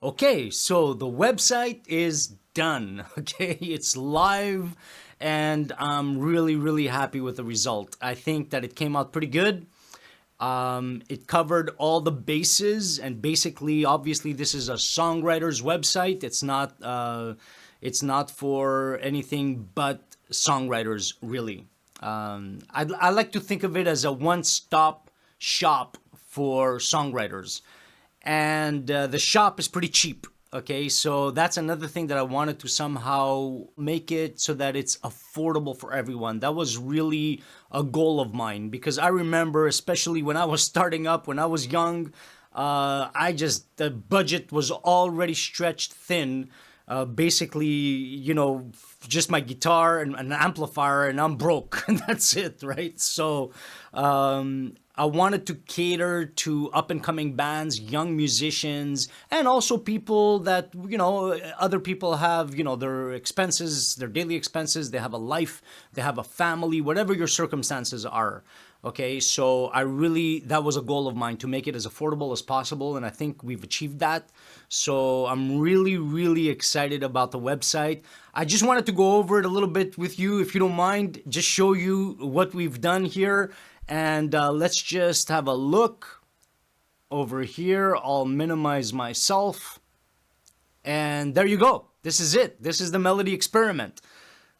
Okay, so the website is done. Okay, it's live, and I'm really happy with the result. I think that it came out pretty good. It covered all the bases, and basically, obviously, this is a songwriter's website. It's not for anything but songwriters, really. I like to think of it as a one-stop shop for songwriters, and the shop is pretty cheap. Okay, so that's another thing that I wanted to somehow make it so that it's affordable for everyone. That was really a goal of mine because I remember, especially when I was starting up, when I was young, the budget was already stretched thin. Basically, just my guitar and an amplifier, and I'm broke, and that's it, right? So, I wanted to cater to up and coming bands, young musicians, and also people that, other people have, their expenses, their daily expenses, they have a life, they have a family, whatever your circumstances are. Okay, so that was a goal of mine to make it as affordable as possible, and I think we've achieved that. So I'm really excited about the website. I just wanted to go over it a little bit with you, if you don't mind, just show you what we've done here. And let's just have a look over here. I'll minimize myself. And there you go. This is it. This is the melody experiment.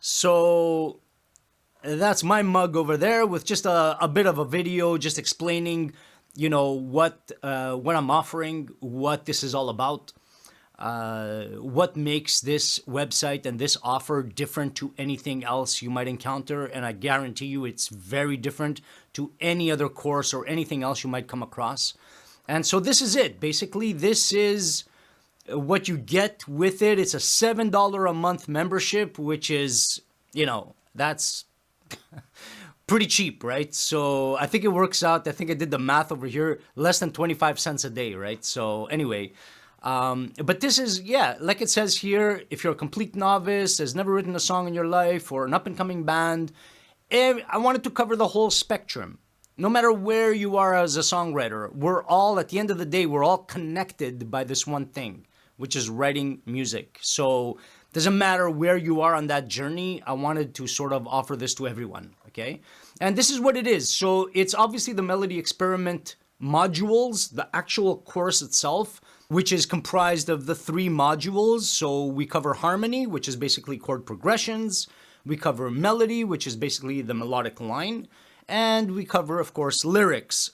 So that's my mug over there with just a bit of a video just explaining, what I'm offering, what this is all about. What makes this website and this offer different to anything else you might encounter, and I guarantee you it's very different to any other course or anything else you might come across. And so this is it. Basically, this is what you get with it. It's a $7 a month membership, which is, that's pretty cheap, right? So I think it works out. I think I did the math over here, less than 25 cents a day, right? So anyway, but this is, like it says here, if you're a complete novice, has never written a song in your life, or an up-and-coming band, I wanted to cover the whole spectrum. No matter where you are as a songwriter, we're all, at the end of the day, we're all connected by this one thing, which is writing music. So it doesn't matter where you are on that journey, I wanted to sort of offer this to everyone, okay? And this is what it is. So it's obviously the Melody Experiment modules, the actual course itself, which is comprised of the 3 modules. So we cover harmony, which is basically chord progressions. We cover melody, which is basically the melodic line. And we cover, of course, lyrics.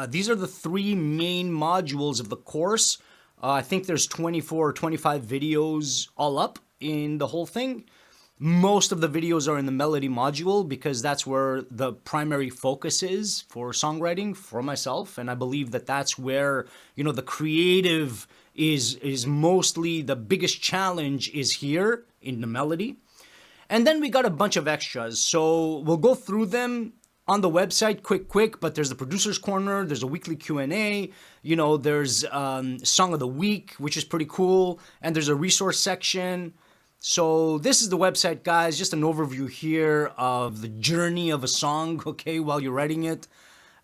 These are the 3 main modules of the course. I think there's 24 or 25 videos all up in the whole thing. Most of the videos are in the melody module because that's where the primary focus is for songwriting for myself. And I believe that that's where, the creative is mostly the biggest challenge is here in the melody. And then we got a bunch of extras. So we'll go through them on the website quick, but there's the producer's corner, there's a weekly Q&A, there's song of the week, which is pretty cool. And there's a resource section. So this is the website, guys, just an overview here of the journey of a song, okay, while you're writing it.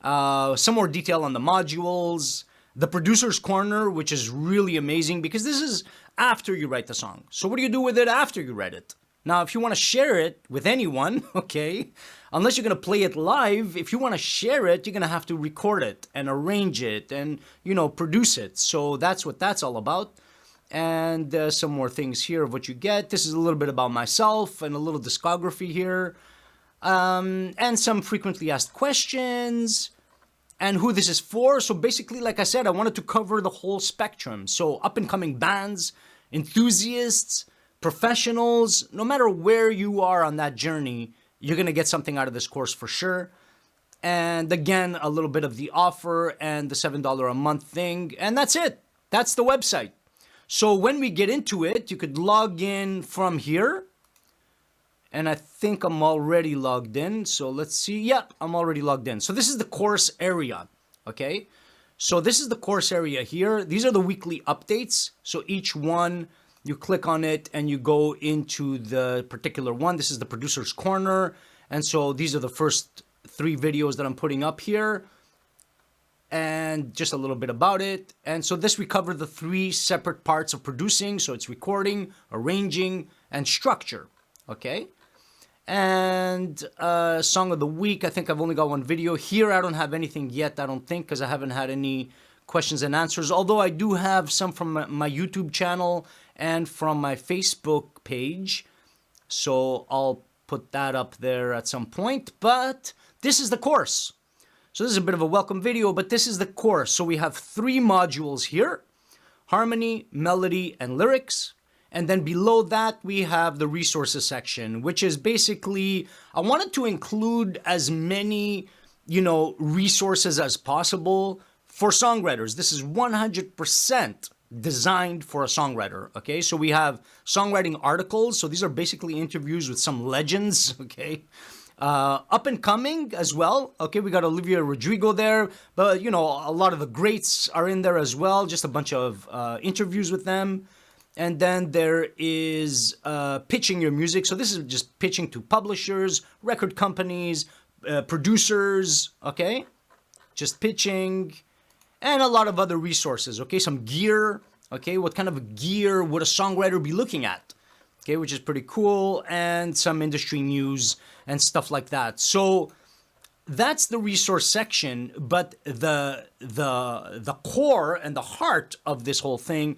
Some more detail on the modules, the producer's corner, which is really amazing because this is after you write the song. So what do you do with it after you write it? Now, if you want to share it with anyone, okay, unless you're going to play it live, if you want to share it, you're going to have to record it and arrange it and, produce it. So that's what that's all about. And some more things here of what you get. This is a little bit about myself and a little discography here. And some frequently asked questions and who this is for. So basically, like I said, I wanted to cover the whole spectrum. So up-and-coming bands, enthusiasts, professionals, no matter where you are on that journey, you're going to get something out of this course for sure. And again, a little bit of the offer and the $7 a month thing. And that's it. That's the website. So when we get into it, you could log in from here. And I think I'm already logged in. So let's see. Yeah, I'm already logged in. So this is the course area. Okay. So this is the course area here. These are the weekly updates. So each one, you click on it and you go into the particular one. This is the producer's corner. And so these are the first 3 videos that I'm putting up here. and just a little bit about it. And so this, we cover the three separate parts of producing. So it's recording, arranging, and structure. Okay. And song of the week, I think I've only got one video here. I don't have anything yet, I don't think, because I haven't had any questions and answers, although I do have some from my YouTube channel and from my Facebook page. So I'll put that up there at some point. But this is the course. So this is a bit of a welcome video, but this is the course. So we have 3 modules here: harmony, melody, and lyrics. And then below that, we have the resources section, which is basically, I wanted to include as many, resources as possible for songwriters. This is 100% designed for a songwriter, okay? So we have songwriting articles. So these are basically interviews with some legends, okay? Up and coming as well, okay? We got Olivia Rodrigo there, but, a lot of the greats are in there as well. Just a bunch of interviews with them. And then there is pitching your music. So this is just pitching to publishers, record companies, producers, okay? Just pitching, and a lot of other resources, okay? Some gear, okay? What kind of gear would a songwriter be looking at? Okay, which is pretty cool, and some industry news and stuff like that. So that's the resource section, but the core and the heart of this whole thing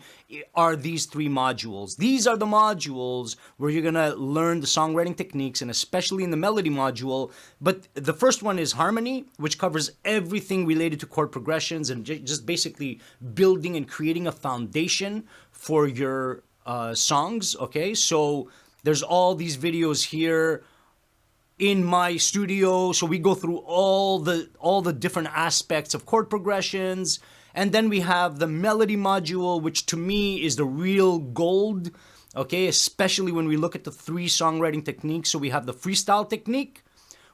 are these 3 modules. These are the modules where you're gonna learn the songwriting techniques, and especially in the melody module. But the first one is harmony, which covers everything related to chord progressions and just basically building and creating a foundation for your songs. Okay, so there's all these videos here in my studio. So we go through all the different aspects of chord progressions. And then we have the melody module, which to me is the real gold, okay? Especially when we look at the 3 songwriting techniques. So we have the freestyle technique,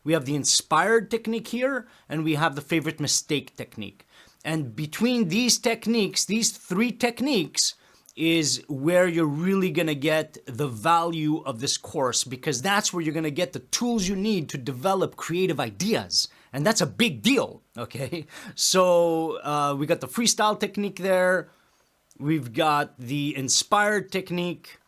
we have the inspired technique here, and we have the favorite mistake technique. And between these techniques, these 3 techniques, is where you're really going to get the value of this course, because that's where you're going to get the tools you need to develop creative ideas. And that's a big deal, okay? So we got the freestyle technique there. We've got the inspired technique.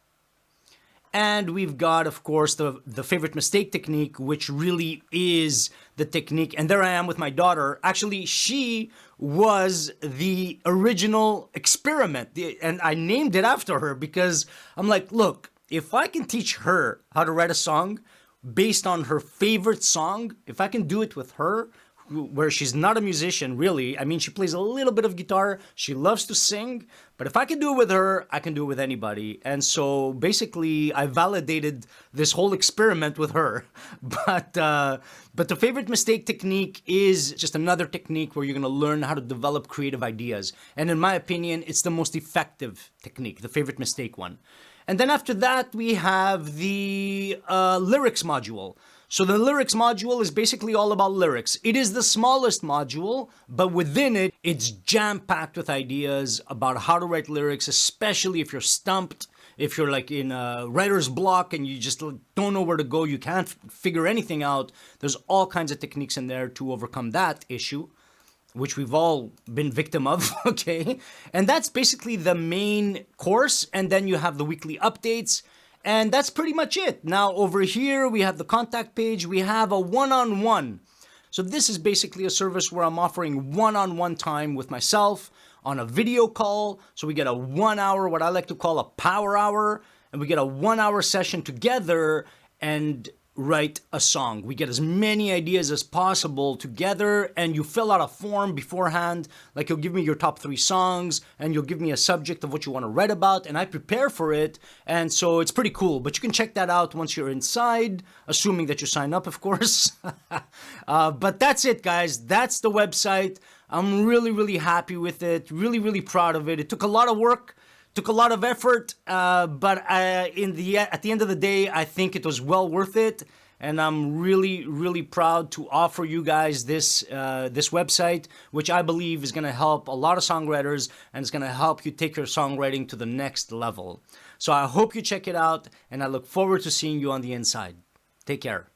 And we've got, of course, the favorite mistake technique, which really is the technique. And there I am with my daughter. Actually, she was the original experiment. And I named it after her because I'm like, look, if I can teach her how to write a song based on her favorite song, if I can do it with her, where she's not a musician, really. I mean, she plays a little bit of guitar. She loves to sing. But if I can do it with her, I can do it with anybody. And so basically, I validated this whole experiment with her. But the favorite mistake technique is just another technique where you're going to learn how to develop creative ideas. And in my opinion, it's the most effective technique, the favorite mistake one. And then after that, we have the lyrics module. So the lyrics module is basically all about lyrics. It is the smallest module, but within it, it's jam-packed with ideas about how to write lyrics, especially if you're stumped, if you're like in a writer's block and you just don't know where to go, you can't figure anything out. There's all kinds of techniques in there to overcome that issue, which we've all been victim of, okay? And that's basically the main course, and then you have the weekly updates. And that's pretty much it. Now over here, we have the contact page. We have a one-on-one. So this is basically a service where I'm offering one-on-one time with myself on a video call. So we get a 1 hour, what I like to call a power hour. And we get a 1 hour session together and write a song. We get as many ideas as possible together, and you fill out a form beforehand. Like, you'll give me your top 3 songs, and you'll give me a subject of what you want to write about, and I prepare for it. And so it's pretty cool. But you can check that out once you're inside, assuming that you sign up, of course. But that's it, guys. That's the website. I'm really, really happy with it. Really, really proud of it. It took a lot of work. Took a lot of effort, but at the end of the day, I think it was well worth it, and I'm really, really proud to offer you guys this website, which I believe is going to help a lot of songwriters, and it's going to help you take your songwriting to the next level. So I hope you check it out, and I look forward to seeing you on the inside. Take care.